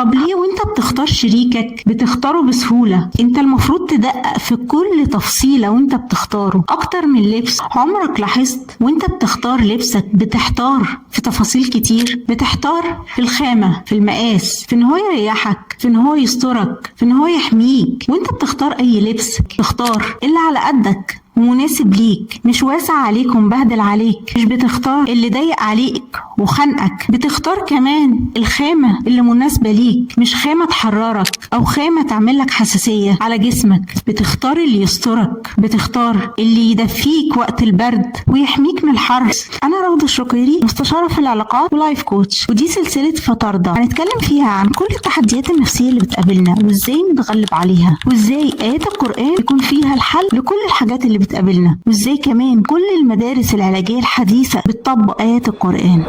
طب ليه وانت بتختار شريكك بتختاره بسهولة؟ انت المفروض تدقق في كل تفصيلة وانت بتختاره اكتر من لبس. عمرك لاحظت وانت بتختار لبسك بتحتار في تفاصيل كتير؟ بتحتار في الخامة، في المقاس، في ان هو يريحك، في ان هو يسترك، في ان هو يحميك. وانت بتختار اي لبس تختار اللي على قدك ومناسب ليك، مش واسع عليك ومبهدل عليك. مش بتختار اللي ضيق عليك وخنقك، بتختار كمان الخامة اللي مناسبة ليك، مش خامة تحررك او خامة تعملك حساسية على جسمك. بتختار اللي يسترك، بتختار اللي يدفيك وقت البرد ويحميك من الحر. انا روضة الشقيري، مستشارة في العلاقات ولايف كوتش، ودي سلسلة فترضى هنتكلم فيها عن كل التحديات النفسية اللي بتقابلنا وازاي نتغلب عليها، وازاي آيات القرآن يكون فيها الحل لكل الحاجات اللي بتقابلنا، وازاي كمان كل المدارس العلاجية الحديثة بتطبق آيات القرآن.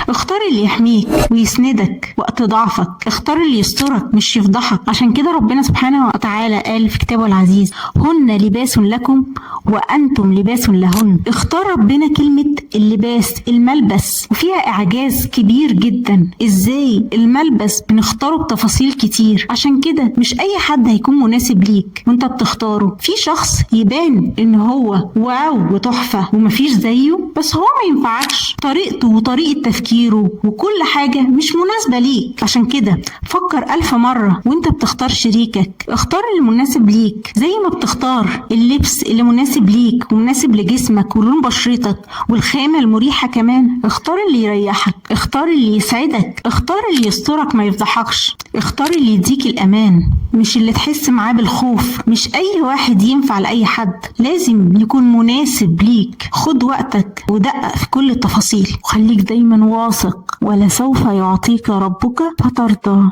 اختار اللي يحميك ويسندك وقت ضعفك، اختار اللي يسترك مش يفضحك. عشان كده ربنا سبحانه وتعالى قال في كتابه العزيز: هن لباس لكم وأنتم لباس لهن. اختار ربنا كلمة اللباس، الملبس، وفيها إعجاز كبير جدا. ازاي الملبس بنختاره بتفاصيل كتير، عشان كده مش أي حد هيكون مناسب ليك وانت بتختاره. في شخص يبان ان هو واو وتحفة ومفيش زيه، بس هو ما ينفعكش. طريقته وطريقة تفكيره وكل حاجة مش مناسبة ليك. عشان كده فكر 1000 مرة وانت بتختار شريكك. اختار اللي مناسب ليك زي ما بتختار اللبس اللي مناسب ليك ومناسب لجسمك ولون بشرتك والخامة المريحة كمان. اختار اللي يريحك، اختار اللي يسعدك، اختار اللي يسترك ما يفضحكش، اختار اللي يديك الأمان مش اللي تحس معاه بالخوف. مش أي واحد ينفع لأي حد، لازم يكون مناسب ليك. خد وقتك ودقق في كل التفاصيل وخليك دايما واثق، ولسوف يعطيك ربك فترضى.